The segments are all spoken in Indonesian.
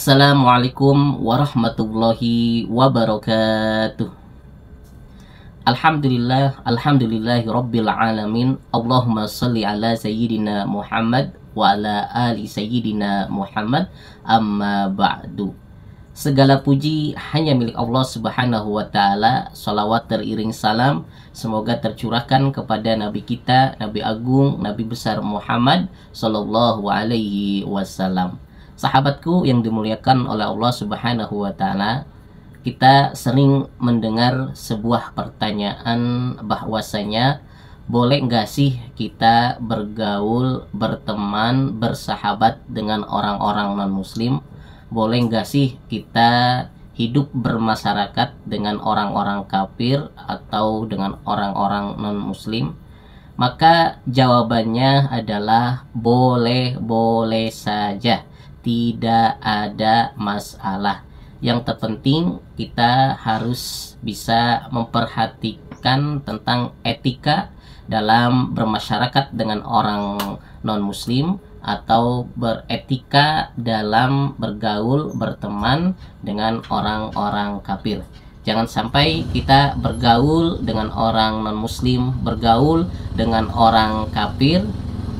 Assalamualaikum warahmatullahi wabarakatuh. Alhamdulillahi rabbil alamin. Allahumma salli ala sayyidina Muhammad wa ala ali sayyidina Muhammad, amma ba'du. Segala puji hanya milik Allah subhanahu wa ta'ala. Salawat teriring salam semoga tercurahkan kepada Nabi kita, Nabi Agung, Nabi besar Muhammad sallallahu alaihi wasallam. Sahabatku yang dimuliakan oleh Allah subhanahu wa ta'ala, kita sering mendengar sebuah pertanyaan bahwasanya boleh nggak sih kita bergaul, berteman, bersahabat dengan orang-orang non-muslim? Boleh nggak sih kita hidup bermasyarakat dengan orang-orang kafir atau dengan orang-orang non-muslim? Maka jawabannya adalah boleh-boleh saja, tidak ada masalah. Yang terpenting kita harus bisa memperhatikan tentang etika dalam bermasyarakat dengan orang non-muslim atau beretika dalam bergaul, berteman dengan orang-orang kafir. Jangan sampai kita bergaul dengan orang non-muslim, bergaul dengan orang kafir,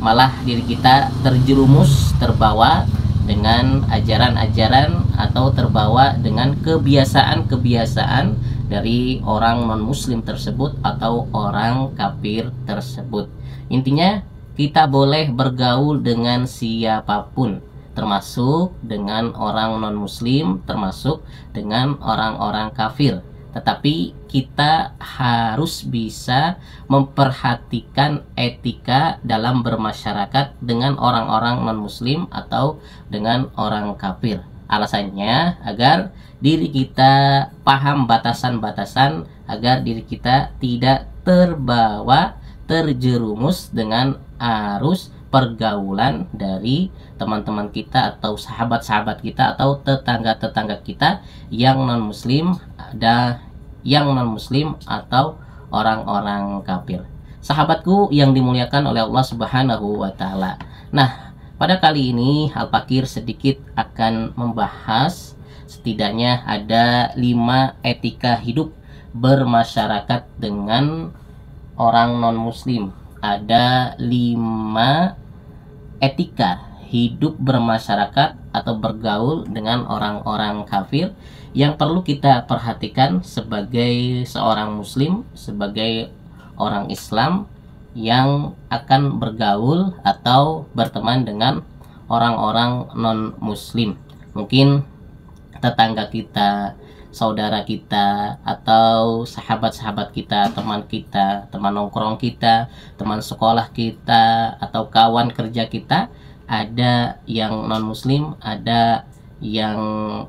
malah diri kita terjerumus, terbawa dengan ajaran-ajaran atau terbawa dengan kebiasaan-kebiasaan dari orang non-muslim tersebut atau orang kafir tersebut. Intinya kita boleh bergaul dengan siapapun, termasuk dengan orang non-muslim, termasuk dengan orang-orang kafir. Tetapi kita harus bisa memperhatikan etika dalam bermasyarakat dengan orang-orang non-muslim atau dengan orang kafir. Alasannya agar diri kita paham batasan-batasan, agar diri kita tidak terbawa, terjerumus dengan arus pergaulan dari teman-teman kita atau sahabat-sahabat kita atau tetangga-tetangga kita yang non-muslim atau orang-orang kafir. Sahabatku yang dimuliakan oleh Allah Subhanahu wa taala. Nah, pada kali ini Al-Fakir sedikit akan membahas setidaknya ada 5 etika hidup bermasyarakat dengan orang non-muslim. Ada 5 etika hidup bermasyarakat atau bergaul dengan orang-orang kafir yang perlu kita perhatikan sebagai seorang muslim, sebagai orang Islam yang akan bergaul atau berteman dengan orang-orang non-muslim. Mungkin tetangga kita, saudara kita, atau sahabat-sahabat kita, teman nongkrong kita, teman sekolah kita, atau kawan kerja kita, ada yang non-muslim, ada yang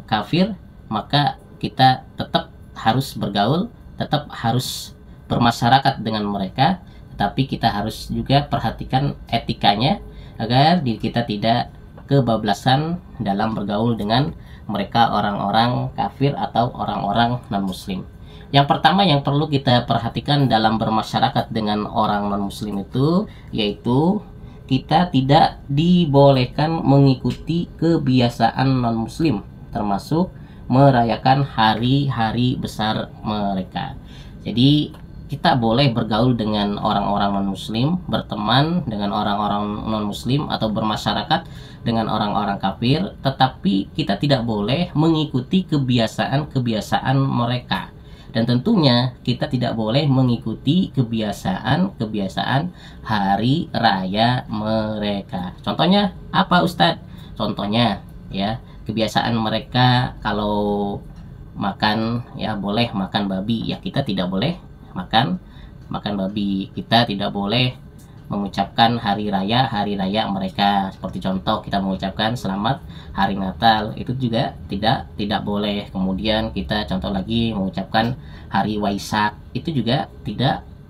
kafir, maka kita tetap harus bergaul, tetap harus bermasyarakat dengan mereka, tetapi kita harus juga perhatikan etikanya agar diri kita tidak kebablasan dalam bergaul dengan mereka orang-orang kafir atau orang-orang non-muslim. Yang pertama yang perlu kita perhatikan dalam bermasyarakat dengan orang non-muslim itu yaitu kita tidak dibolehkan mengikuti kebiasaan non-muslim, termasuk merayakan hari-hari besar mereka. Jadi kita boleh bergaul dengan orang-orang non-muslim, berteman dengan orang-orang non-muslim atau bermasyarakat dengan orang-orang kafir, tetapi kita tidak boleh mengikuti kebiasaan-kebiasaan mereka. Dan tentunya kita tidak boleh mengikuti kebiasaan-kebiasaan hari raya mereka. Contohnya apa, Ustadz? Contohnya ya, kebiasaan mereka kalau makan ya boleh makan babi, ya kita tidak boleh makan babi. Kita tidak boleh mengucapkan hari raya mereka. Seperti contoh kita mengucapkan selamat hari Natal, itu juga tidak boleh. Kemudian kita contoh lagi mengucapkan hari Waisak, itu juga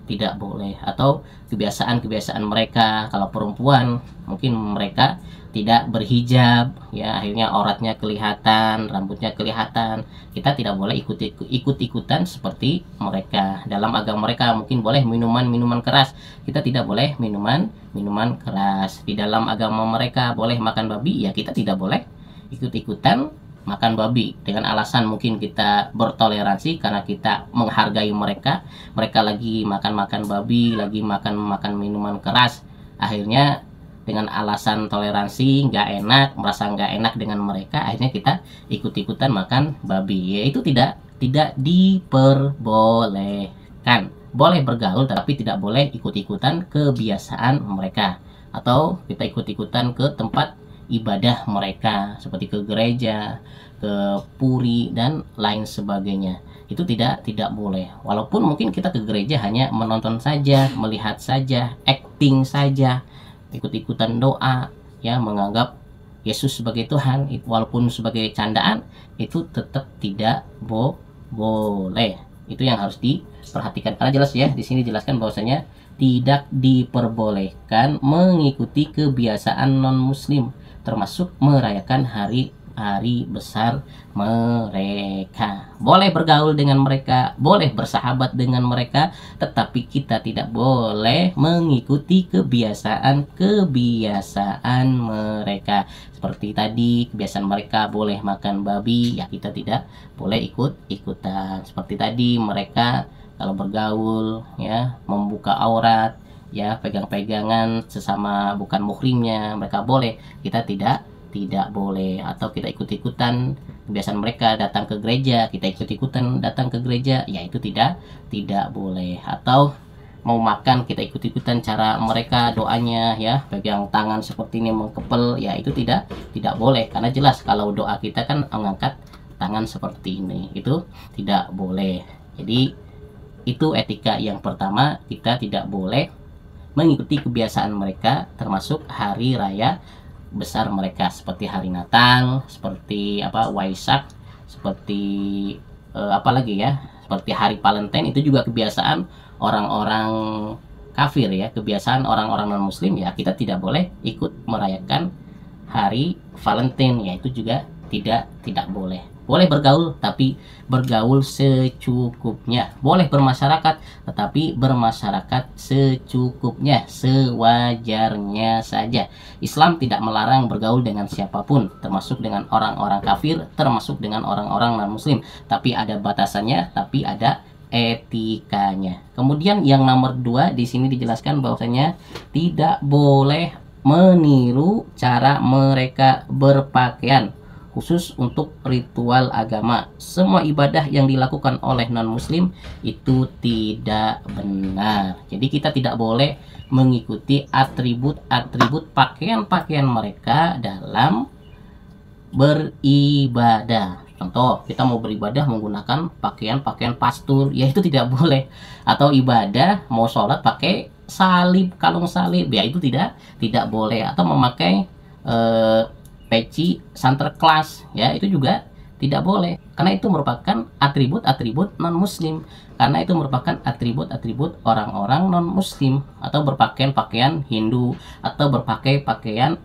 tidak boleh. Atau kebiasaan-kebiasaan mereka, kalau perempuan mungkin mereka tidak berhijab, ya akhirnya auratnya kelihatan, rambutnya kelihatan. Kita tidak boleh ikut-ikutan seperti mereka. Dalam agama mereka mungkin boleh minuman keras, kita tidak boleh minuman keras. Di dalam agama mereka boleh makan babi, ya kita tidak boleh ikut-ikutan makan babi dengan alasan mungkin kita bertoleransi karena kita menghargai mereka. Mereka lagi makan babi, lagi makan minuman keras, akhirnya dengan alasan toleransi nggak enak, merasa nggak enak dengan mereka, akhirnya kita ikut-ikutan makan babi. Ya itu tidak diperbolehkan. Boleh bergaul tapi tidak boleh ikut-ikutan kebiasaan mereka, atau kita ikut-ikutan ke tempat ibadah mereka seperti ke gereja, ke puri dan lain sebagainya. Itu tidak boleh. Walaupun mungkin kita ke gereja hanya menonton saja, melihat saja, acting saja, ikut-ikutan doa, ya, menganggap Yesus sebagai Tuhan, walaupun sebagai candaan, itu tetap tidak boleh. Itu yang harus diperhatikan, karena jelas ya di sini jelaskan bahwasanya tidak diperbolehkan mengikuti kebiasaan non muslim, termasuk merayakan hari besar mereka. Boleh bergaul dengan mereka, boleh bersahabat dengan mereka, tetapi kita tidak boleh mengikuti kebiasaan mereka. Seperti tadi, kebiasaan mereka boleh makan babi, ya kita tidak boleh ikut-ikutan. Seperti tadi, mereka kalau bergaul, ya, membuka aurat, ya, pegang-pegangan sesama bukan muhrimnya, mereka boleh, kita tidak boleh. Atau kita ikut-ikutan kebiasaan mereka datang ke gereja, kita ikut-ikutan datang ke gereja, ya itu tidak boleh. Atau mau makan, kita ikut-ikutan cara mereka doanya, ya, pegang tangan seperti ini mengkepel, ya itu tidak boleh, karena jelas kalau doa kita kan mengangkat tangan seperti ini, itu tidak boleh. Jadi itu etika yang pertama, kita tidak boleh mengikuti kebiasaan mereka, termasuk hari raya besar mereka seperti hari Natal, seperti Waisak, seperti apa lagi ya, seperti hari Valentine. Itu juga kebiasaan orang-orang kafir, ya, kebiasaan orang-orang non muslim, ya kita tidak boleh ikut merayakan hari Valentine, ya itu juga tidak boleh. Boleh bergaul, tapi bergaul secukupnya. Boleh bermasyarakat, tetapi bermasyarakat secukupnya, sewajarnya saja. Islam tidak melarang bergaul dengan siapapun, termasuk dengan orang-orang kafir, termasuk dengan orang-orang non-muslim. Tapi ada batasannya, tapi ada etikanya. Kemudian yang nomor 2 di sini dijelaskan bahwasanya tidak boleh meniru cara mereka berpakaian, khusus untuk ritual agama. Semua ibadah yang dilakukan oleh non-muslim itu tidak benar. Jadi kita tidak boleh mengikuti atribut-atribut pakaian-pakaian mereka dalam beribadah. Contoh, kita mau beribadah menggunakan pakaian-pakaian pastur, ya itu tidak boleh. Atau ibadah mau sholat pakai salib, kalung salib, ya itu tidak boleh. Atau memakai peci Santa Claus, ya itu juga tidak boleh, karena itu merupakan atribut-atribut non muslim, karena itu merupakan atribut-atribut orang-orang non muslim. Atau berpakaian-pakaian Hindu, atau berpakaian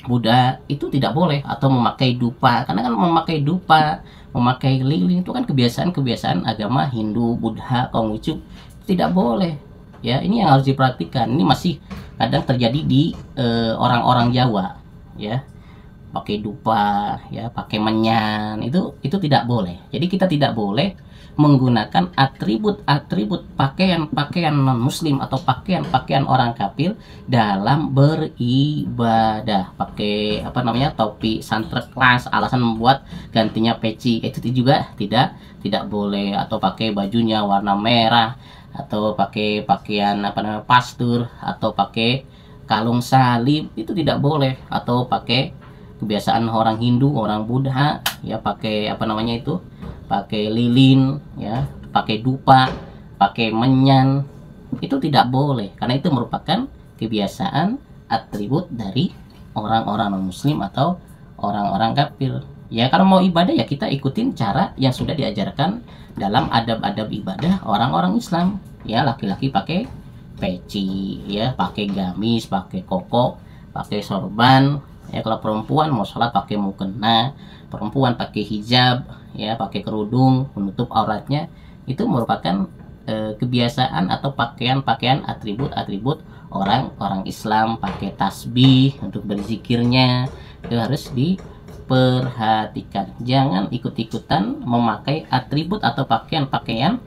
Buddha, itu tidak boleh. Atau memakai dupa, karena kan memakai dupa, memakai lilin itu kan kebiasaan agama Hindu, Buddha, Konghucu, tidak boleh. Ya, ini yang harus diperhatikan. Ini masih kadang terjadi di orang-orang Jawa, ya, pakai dupa, ya, pakai menyan, itu tidak boleh. Jadi kita tidak boleh menggunakan atribut-atribut pakaian-pakaian non muslim atau pakaian-pakaian orang kafir dalam beribadah. Pakai topi Santa Claus, alasan membuat gantinya peci, itu juga tidak boleh. Atau pakai bajunya warna merah, atau pakai pakaian pastur, atau pakai kalung salib, itu tidak boleh. Atau pakai kebiasaan orang Hindu, orang Buddha, ya, pakai pakai lilin, ya, pakai dupa, pakai menyan, itu tidak boleh, karena itu merupakan kebiasaan atribut dari orang-orang non muslim atau orang-orang kafir. Ya, kalau mau ibadah ya kita ikutin cara yang sudah diajarkan dalam adab-adab ibadah orang-orang Islam. Ya, laki-laki pakai peci, ya, pakai gamis, pakai koko, pakai sorban. Ya, kalau perempuan mau sholat pakai mukena, perempuan pakai hijab, ya, pakai kerudung menutup auratnya. Itu merupakan kebiasaan atau pakaian-pakaian atribut-atribut orang-orang Islam. Pakai tasbih untuk berzikirnya, itu harus perhatikan, jangan ikut-ikutan memakai atribut atau pakaian-pakaian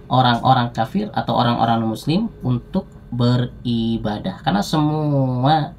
orang-orang kafir atau orang-orang muslim untuk beribadah. Karena semua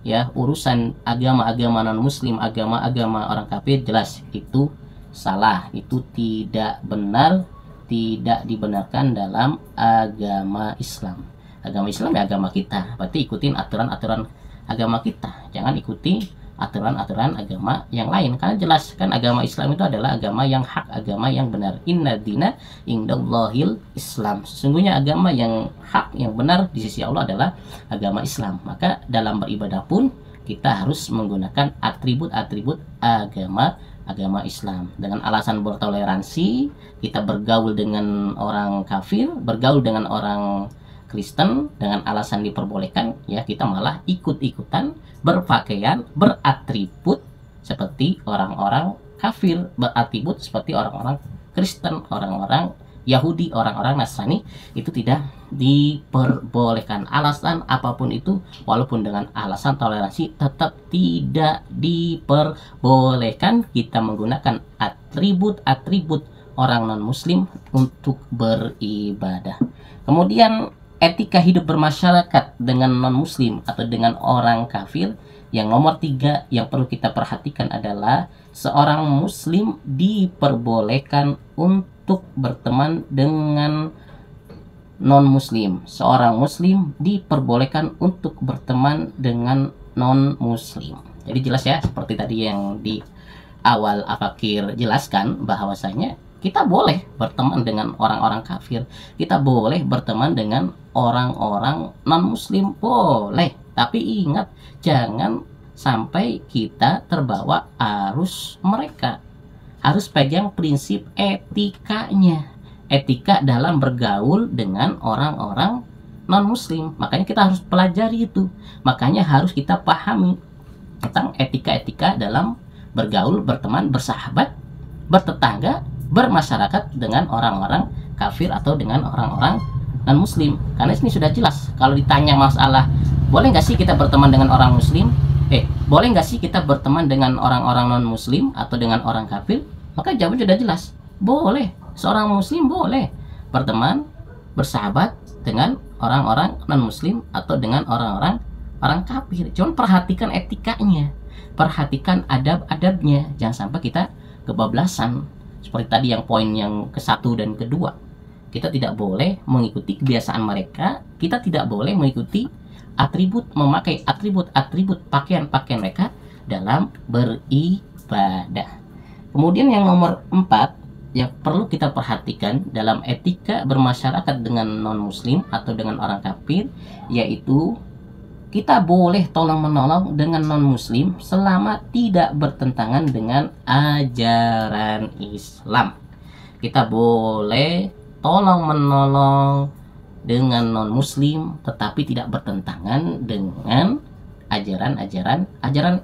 ya urusan agama-agama non muslim, agama-agama orang kafir, jelas itu salah, itu tidak benar, tidak dibenarkan dalam agama Islam. Agama Islam ya agama kita, berarti ikutin aturan-aturan agama kita, jangan ikuti aturan-aturan agama yang lain. Karena jelas kan agama Islam itu adalah agama yang hak, agama yang benar. Inna dina indallahil Islam, sesungguhnya agama yang hak, yang benar di sisi Allah adalah agama Islam. Maka dalam beribadah pun kita harus menggunakan atribut-atribut agama Islam. Dengan alasan bertoleransi, kita bergaul dengan orang kafir, bergaul dengan orang Kristen dengan alasan diperbolehkan, ya kita malah ikut-ikutan berpakaian, beratribut seperti orang-orang kafir, beratribut seperti orang-orang Kristen, orang-orang Yahudi, orang-orang Nasrani. Itu tidak diperbolehkan. Alasan apapun itu, walaupun dengan alasan toleransi, tetap tidak diperbolehkan kita menggunakan atribut-atribut orang non-muslim untuk beribadah. Kemudian etika hidup bermasyarakat dengan non-muslim atau dengan orang kafir. Yang nomor 3 yang perlu kita perhatikan adalah seorang muslim diperbolehkan untuk berteman dengan non-muslim. Seorang muslim diperbolehkan untuk berteman dengan non-muslim. Jadi jelas ya, seperti tadi yang di awal Al-Fakir jelaskan bahwasanya kita boleh berteman dengan orang-orang kafir, kita boleh berteman dengan orang-orang non-muslim, boleh. Tapi ingat, jangan sampai kita terbawa arus mereka. Harus pegang prinsip etikanya, etika dalam bergaul dengan orang-orang non-muslim. Makanya kita harus pelajari itu, makanya harus kita pahami tentang etika-etika dalam bergaul, berteman, bersahabat, bertetangga, bermasyarakat dengan orang-orang kafir atau dengan orang-orang non-muslim. Karena ini sudah jelas. Kalau ditanya masalah boleh nggak sih kita berteman dengan orang muslim, boleh nggak sih kita berteman dengan orang-orang non-muslim atau dengan orang kafir, maka jawabannya sudah jelas. Boleh. Seorang muslim boleh berteman, bersahabat dengan orang-orang non-muslim atau dengan orang-orang kafir. Cuman perhatikan etikanya, perhatikan adab-adabnya, jangan sampai kita kebablasan. Seperti tadi yang poin yang ke-1 dan ke-2, kita tidak boleh mengikuti kebiasaan mereka, kita tidak boleh mengikuti memakai atribut pakaian-pakaian mereka dalam beribadah. Kemudian yang nomor 4 yang perlu kita perhatikan dalam etika bermasyarakat dengan non-muslim atau dengan orang kafir, yaitu kita boleh tolong-menolong dengan non-muslim selama tidak bertentangan dengan ajaran Islam. Kita boleh tolong-menolong dengan non-muslim tetapi tidak bertentangan dengan ajaran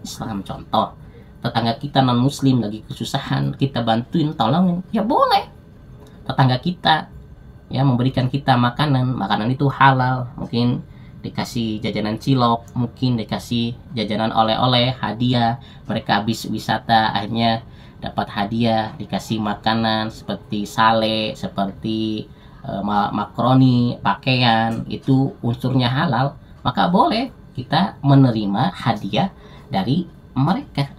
Islam. Contoh, tetangga kita non-muslim lagi kesusahan, kita bantuin, tolongin, ya boleh. Tetangga kita ya memberikan kita makanan itu halal, mungkin dikasih jajanan cilok, mungkin dikasih jajanan oleh-oleh, hadiah, mereka habis wisata akhirnya dapat hadiah, dikasih makanan seperti sale, seperti makaroni, pakaian, itu unsurnya halal, maka boleh kita menerima hadiah dari mereka.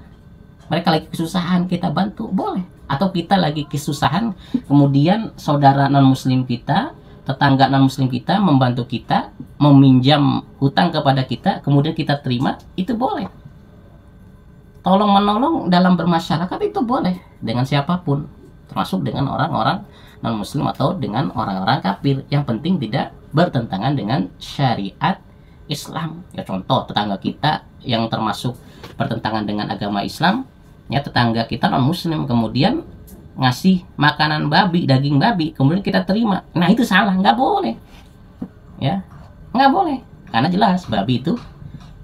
Mereka lagi kesusahan, kita bantu, boleh. Atau kita lagi kesusahan, kemudian saudara non-muslim kita, tetangga non-muslim kita membantu kita, meminjam hutang kepada kita, kemudian kita terima, itu boleh. Tolong-menolong dalam bermasyarakat itu boleh dengan siapapun, termasuk dengan orang-orang non-muslim atau dengan orang-orang kafir. Yang penting tidak bertentangan dengan syariat Islam. Ya contoh, tetangga kita yang termasuk bertentangan dengan agama Islam, ya tetangga kita non-muslim kemudian ngasih makanan babi, daging babi, kemudian kita terima, nah itu salah, nggak boleh, ya nggak boleh, karena jelas babi itu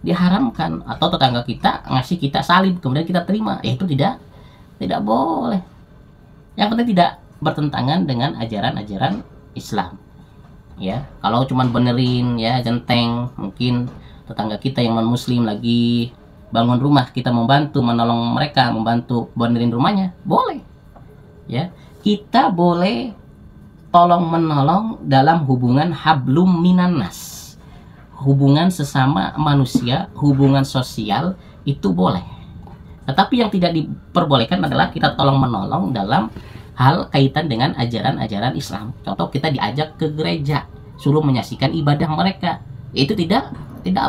diharamkan. Atau tetangga kita ngasih kita salib, kemudian kita terima, ya itu tidak boleh. Yang penting tidak bertentangan dengan ajaran Islam. Ya kalau cuman benerin ya genteng, mungkin tetangga kita yang non muslim lagi bangun rumah, kita membantu menolong mereka, membantu benerin rumahnya, boleh. Ya, kita boleh tolong menolong dalam hubungan hablum minannas, hubungan sesama manusia, hubungan sosial, itu boleh. Tetapi yang tidak diperbolehkan adalah kita tolong menolong dalam hal kaitan dengan ajaran-ajaran Islam. Contoh, kita diajak ke gereja, suruh menyaksikan ibadah mereka, itu tidak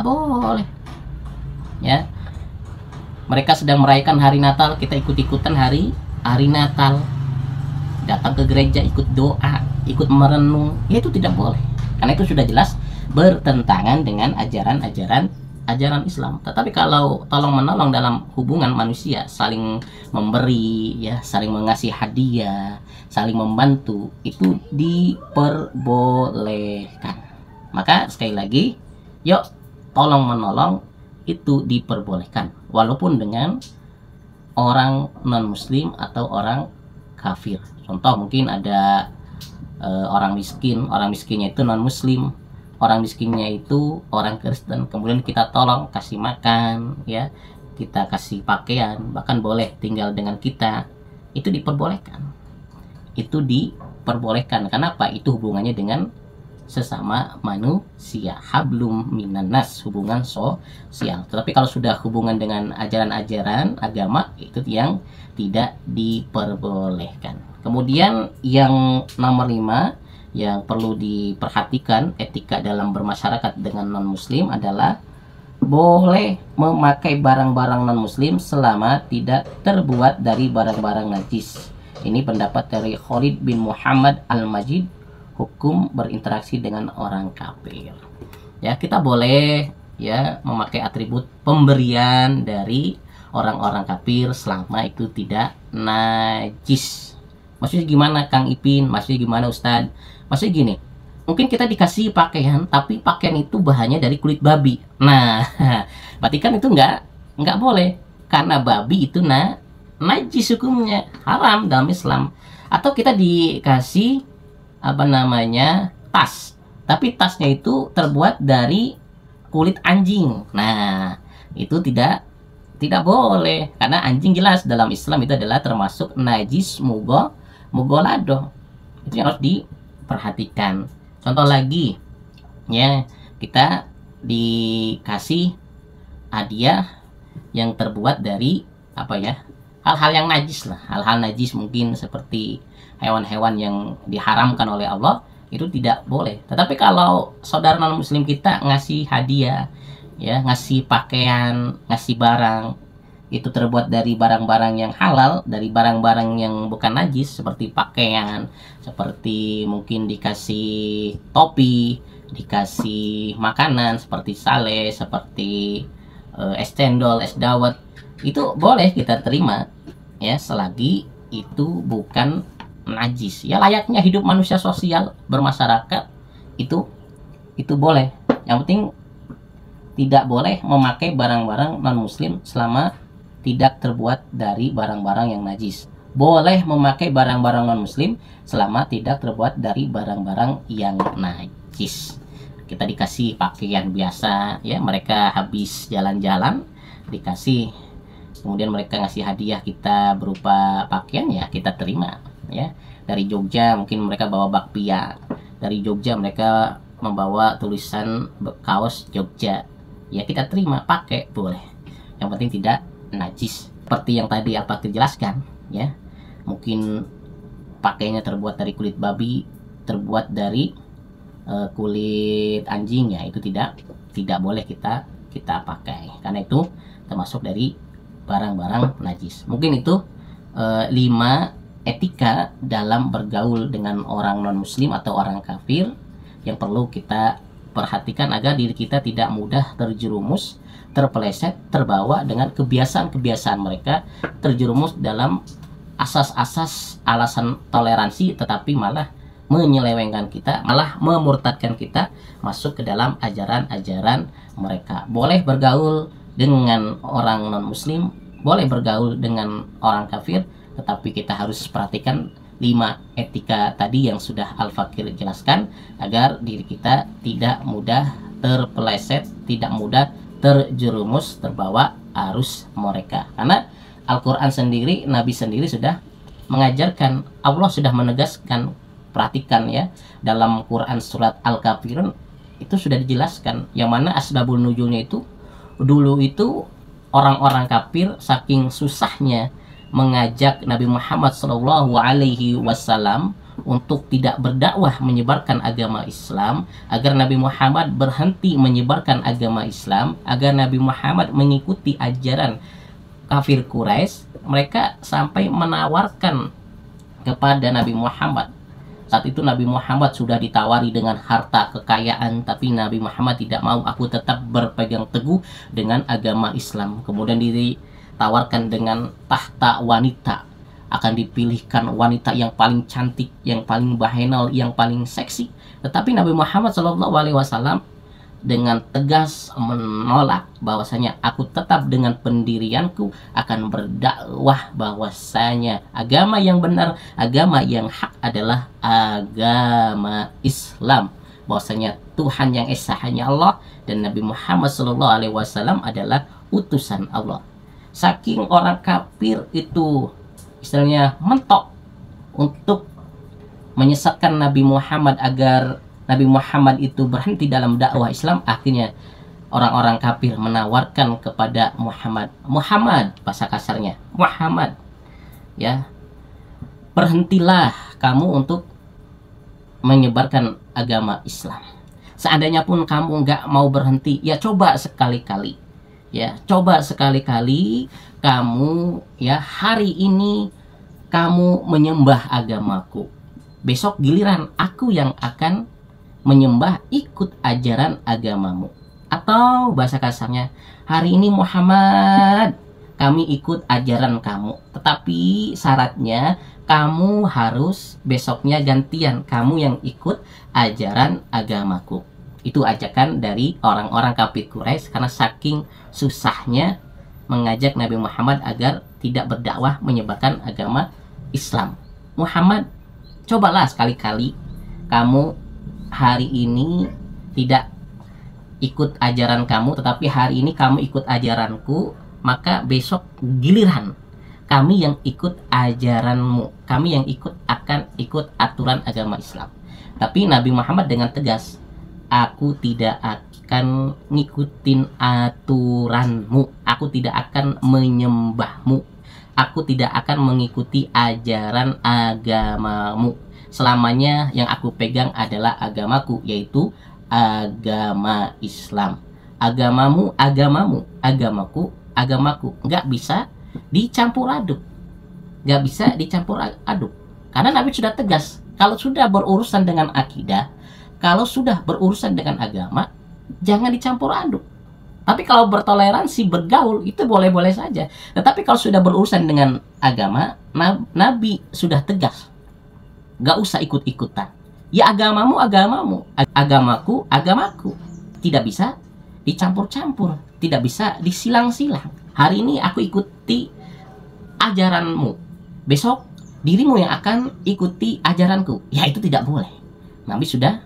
boleh. Ya, mereka sedang merayakan hari Natal, kita ikut-ikutan hari Natal, datang ke gereja, ikut doa, ikut merenung, ya itu tidak boleh, karena itu sudah jelas bertentangan dengan ajaran Islam. Tetapi kalau tolong menolong dalam hubungan manusia, saling memberi, ya, saling mengasih hadiah, saling membantu, itu diperbolehkan. Maka sekali lagi, yuk tolong menolong itu diperbolehkan, walaupun dengan orang non muslim atau orang kafir. Contoh, mungkin ada orang miskinnya itu non muslim, orang miskinnya itu orang Kristen, kemudian kita tolong, kasih makan, ya, kita kasih pakaian, bahkan boleh tinggal dengan kita, itu diperbolehkan. Kenapa? Itu hubungannya dengan sesama manusia, hablum minannas, hubungan sosial. Tetapi kalau sudah hubungan dengan ajaran-ajaran agama, itu yang tidak diperbolehkan. Kemudian yang nomor 5 yang perlu diperhatikan etika dalam bermasyarakat dengan non muslim adalah boleh memakai barang-barang non muslim selama tidak terbuat dari barang-barang najis. Ini pendapat dari Khalid bin Muhammad Al-Majid, hukum berinteraksi dengan orang kafir. Ya, kita boleh, ya, memakai atribut pemberian dari orang-orang kafir selama itu tidak najis. Maksudnya gimana Kang Ipin? Maksudnya gimana Ustadz? Maksudnya gini, mungkin kita dikasih pakaian, tapi pakaian itu bahannya dari kulit babi. Nah, berarti kan itu nggak boleh, karena babi itu najis hukumnya, haram dalam Islam. Atau kita dikasih tas, tapi tasnya itu terbuat dari kulit anjing. Nah, itu tidak boleh, karena anjing jelas dalam Islam itu adalah termasuk najis mughalladhah. Itu yang harus diperhatikan. Contoh lagi, ya, kita dikasih hadiah yang terbuat dari hal-hal yang najis lah, hal-hal najis mungkin seperti hewan-hewan yang diharamkan oleh Allah, itu tidak boleh. Tetapi kalau saudara non muslim kita ngasih hadiah, ya, ngasih pakaian, ngasih barang, itu terbuat dari barang-barang yang halal, dari barang-barang yang bukan najis, seperti pakaian, seperti mungkin dikasih topi, dikasih makanan seperti sale, seperti es cendol, es dawet, itu boleh kita terima, ya, selagi itu bukan najis. Ya, layaknya hidup manusia sosial bermasyarakat, itu boleh. Yang penting tidak boleh memakai barang-barang non muslim selama tidak terbuat dari barang-barang yang najis. Boleh memakai barang-barang non muslim selama tidak terbuat dari barang-barang yang najis. Kita dikasih pakaian biasa, ya, mereka habis jalan-jalan dikasih, kemudian mereka ngasih hadiah kita berupa pakaian, ya kita terima. Ya, dari Jogja mungkin mereka bawa bakpia, dari Jogja mereka membawa tulisan kaos Jogja, ya kita terima, pakai, boleh. Yang penting tidak najis. Seperti yang tadi apa dijelaskan, ya, mungkin pakainya terbuat dari kulit babi, terbuat dari kulit anjing, ya itu tidak boleh kita pakai, karena itu termasuk dari barang-barang najis. Mungkin itu 5 etika dalam bergaul dengan orang non muslim atau orang kafir yang perlu kita perhatikan agar diri kita tidak mudah terjerumus, terpeleset, terbawa dengan kebiasaan-kebiasaan mereka, terjerumus dalam asas-asas alasan toleransi, tetapi malah menyelewengkan kita, malah memurtadkan kita masuk ke dalam ajaran-ajaran mereka. Boleh bergaul dengan orang non muslim, boleh bergaul dengan orang kafir, tetapi kita harus perhatikan 5 etika tadi yang sudah Al-Fakir jelaskan, agar diri kita tidak mudah terpeleset, tidak mudah terjerumus, terbawa arus mereka. Karena Al-Quran sendiri, Nabi sendiri sudah mengajarkan, Allah sudah menegaskan. Perhatikan ya, dalam Quran surat Al-Kafirun itu sudah dijelaskan, yang mana asbabul nuzulnya itu, dulu itu orang-orang kafir saking susahnya mengajak Nabi Muhammad SAW untuk tidak berdakwah menyebarkan agama Islam, agar Nabi Muhammad berhenti menyebarkan agama Islam, agar Nabi Muhammad mengikuti ajaran kafir Quraisy. Mereka sampai menawarkan kepada Nabi Muhammad. Saat itu Nabi Muhammad sudah ditawari dengan harta kekayaan, tapi Nabi Muhammad tidak mau. Aku tetap berpegang teguh dengan agama Islam. Kemudian ditawarkan dengan tahta wanita, akan dipilihkan wanita yang paling cantik, yang paling bahenol, yang paling seksi. Tetapi Nabi Muhammad SAW dengan tegas menolak, bahwasanya aku tetap dengan pendirianku akan berdakwah bahwasanya agama yang benar, agama yang hak adalah agama Islam, bahwasanya Tuhan yang esa hanya Allah dan Nabi Muhammad SAW adalah utusan Allah. Saking orang kafir itu istilahnya mentok untuk menyesatkan Nabi Muhammad agar Nabi Muhammad itu berhenti dalam dakwah Islam, akhirnya orang-orang kafir menawarkan kepada Muhammad, bahasa kasarnya, Muhammad, ya, berhentilah kamu untuk menyebarkan agama Islam. Seandainya pun kamu nggak mau berhenti, ya coba sekali-kali, ya coba sekali-kali kamu, ya hari ini kamu menyembah agamaku, besok giliran aku yang akan menyembah ikut ajaran agamamu. Atau bahasa kasarnya, hari ini Muhammad, kami ikut ajaran kamu, tetapi syaratnya kamu harus besoknya gantian, kamu yang ikut ajaran agamaku. Itu ajakan dari orang-orang kafir Quraisy karena saking susahnya mengajak Nabi Muhammad agar tidak berdakwah menyebarkan agama Islam. Muhammad, cobalah sekali-kali kamu hari ini tidak ikut ajaran kamu, tetapi hari ini kamu ikut ajaranku, maka besok giliran kami yang ikut ajaranmu, kami yang akan ikut aturan agama Islam. Tapi Nabi Muhammad dengan tegas, aku tidak akan ngikutin aturanmu, aku tidak akan menyembahmu, aku tidak akan mengikuti ajaran agamamu. Selamanya yang aku pegang adalah agamaku, yaitu agama Islam. Agamamu, agamamu, agamaku, agamaku. Nggak bisa dicampur aduk. Nggak bisa dicampur aduk. Karena Nabi sudah tegas, kalau sudah berurusan dengan akidah, kalau sudah berurusan dengan agama, jangan dicampur aduk. Tapi kalau bertoleransi, bergaul, itu boleh-boleh saja. Tetapi kalau sudah berurusan dengan agama, Nabi sudah tegas. Gak usah ikut-ikutan. Ya agamamu, agamamu, agamaku, agamaku. Tidak bisa dicampur-campur, tidak bisa disilang-silang. Hari ini aku ikuti ajaranmu, besok dirimu yang akan ikuti ajaranku. Ya itu tidak boleh. Nabi sudah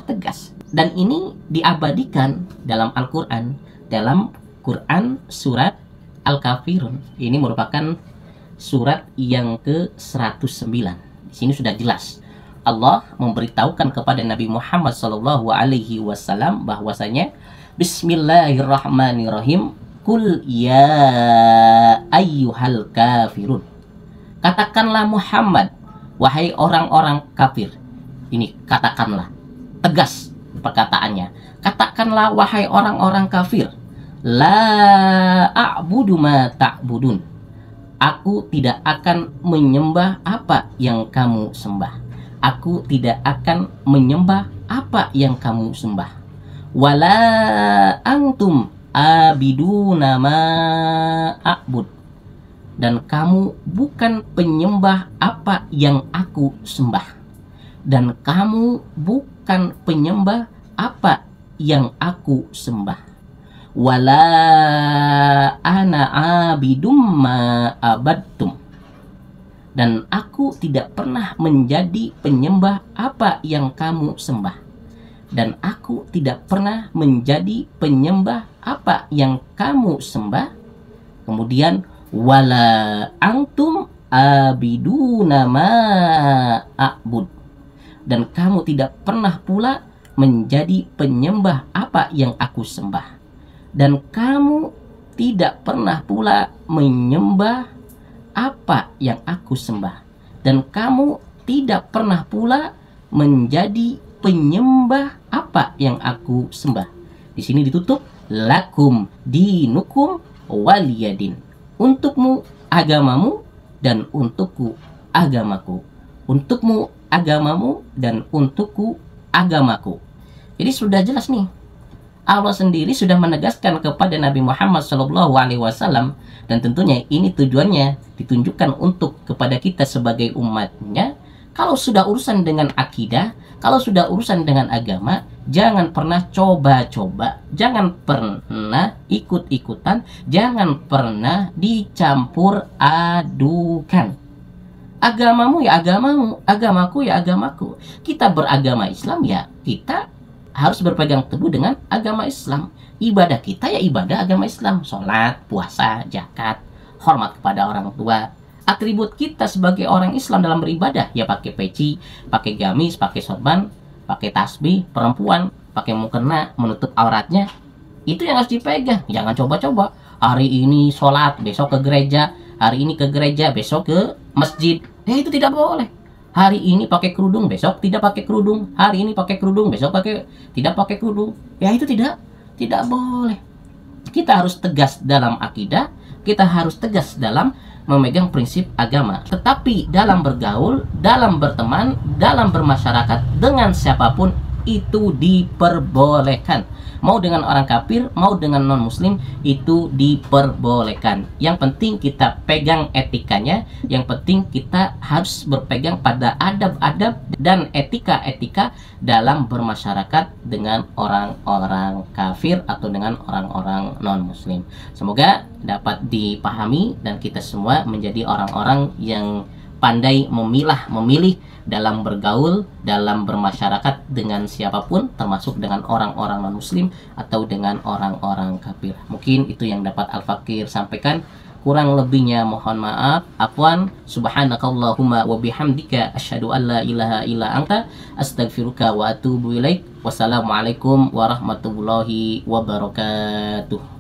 tegas. Dan ini diabadikan dalam Al-Quran, dalam Quran surat Al-Kafirun. Ini merupakan surat yang ke-109. Sini sudah jelas Allah memberitahukan kepada Nabi Muhammad SAW bahwasanya Bismillahirrahmanirrahim, Kul ya ayyuhal kafirun. Katakanlah Muhammad, wahai orang-orang kafir. Ini katakanlah, tegas perkataannya. Katakanlah wahai orang-orang kafir, la a'budu ma ta'budun. Aku tidak akan menyembah apa yang kamu sembah. Aku tidak akan menyembah apa yang kamu sembah. Wala antum abiduna ma a'bud. Dan kamu bukan penyembah apa yang aku sembah. Dan kamu bukan penyembah apa yang aku sembah. Wala ana abidum ma abadtum. Dan aku tidak pernah menjadi penyembah apa yang kamu sembah. Dan aku tidak pernah menjadi penyembah apa yang kamu sembah. Kemudian wala antum abiduna ma a'bud, dan kamu tidak pernah pula menjadi penyembah apa yang aku sembah, dan kamu tidak pernah pula menyembah apa yang aku sembah, dan kamu tidak pernah pula menjadi penyembah apa yang aku sembah. Di sini ditutup lakum dinukum waliyadin, untukmu agamamu dan untukku agamaku, untukmu agamamu dan untukku agamaku. Jadi sudah jelas nih, Allah sendiri sudah menegaskan kepada Nabi Muhammad SAW, dan tentunya ini tujuannya ditunjukkan untuk kepada kita sebagai umatnya. Kalau sudah urusan dengan akidah, kalau sudah urusan dengan agama, jangan pernah coba-coba, jangan pernah ikut-ikutan, jangan pernah dicampur adukan. Agamamu ya agamamu, agamaku ya agamaku. Kita beragama Islam ya kita harus berpegang teguh dengan agama Islam. Ibadah kita ya ibadah agama Islam, sholat, puasa, zakat, hormat kepada orang tua. Atribut kita sebagai orang Islam dalam beribadah ya pakai peci, pakai gamis, pakai sorban, pakai tasbih. Perempuan pakai mukena menutup auratnya, itu yang harus dipegang. Jangan coba-coba hari ini sholat, besok ke gereja, hari ini ke gereja, besok ke masjid. Itu tidak boleh. Hari ini pakai kerudung, besok tidak pakai kerudung. Hari ini pakai kerudung, besok tidak pakai kerudung. Itu tidak boleh. Kita harus tegas dalam akidah, kita harus tegas dalam memegang prinsip agama. Tetapi dalam bergaul, dalam berteman, dalam bermasyarakat dengan siapapun itu diperbolehkan. Mau dengan orang kafir, mau dengan non-muslim, itu diperbolehkan. Yang penting kita pegang etikanya, yang penting kita harus berpegang pada adab-adab dan etika-etika dalam bermasyarakat dengan orang-orang kafir atau dengan orang-orang non-muslim. Semoga dapat dipahami dan kita semua menjadi orang-orang yang pandai memilih dalam bergaul, dalam bermasyarakat dengan siapapun, termasuk dengan orang-orang non-muslim atau dengan orang-orang kafir. Mungkin itu yang dapat Al-Fakir sampaikan. Kurang lebihnya mohon maaf. Afwan. Subhanakallahumma wa bihamdika asyhadu an la ilaha illa anta astaghfiruka wa atubu ilaik. Wassalamualaikum warahmatullahi wabarakatuh.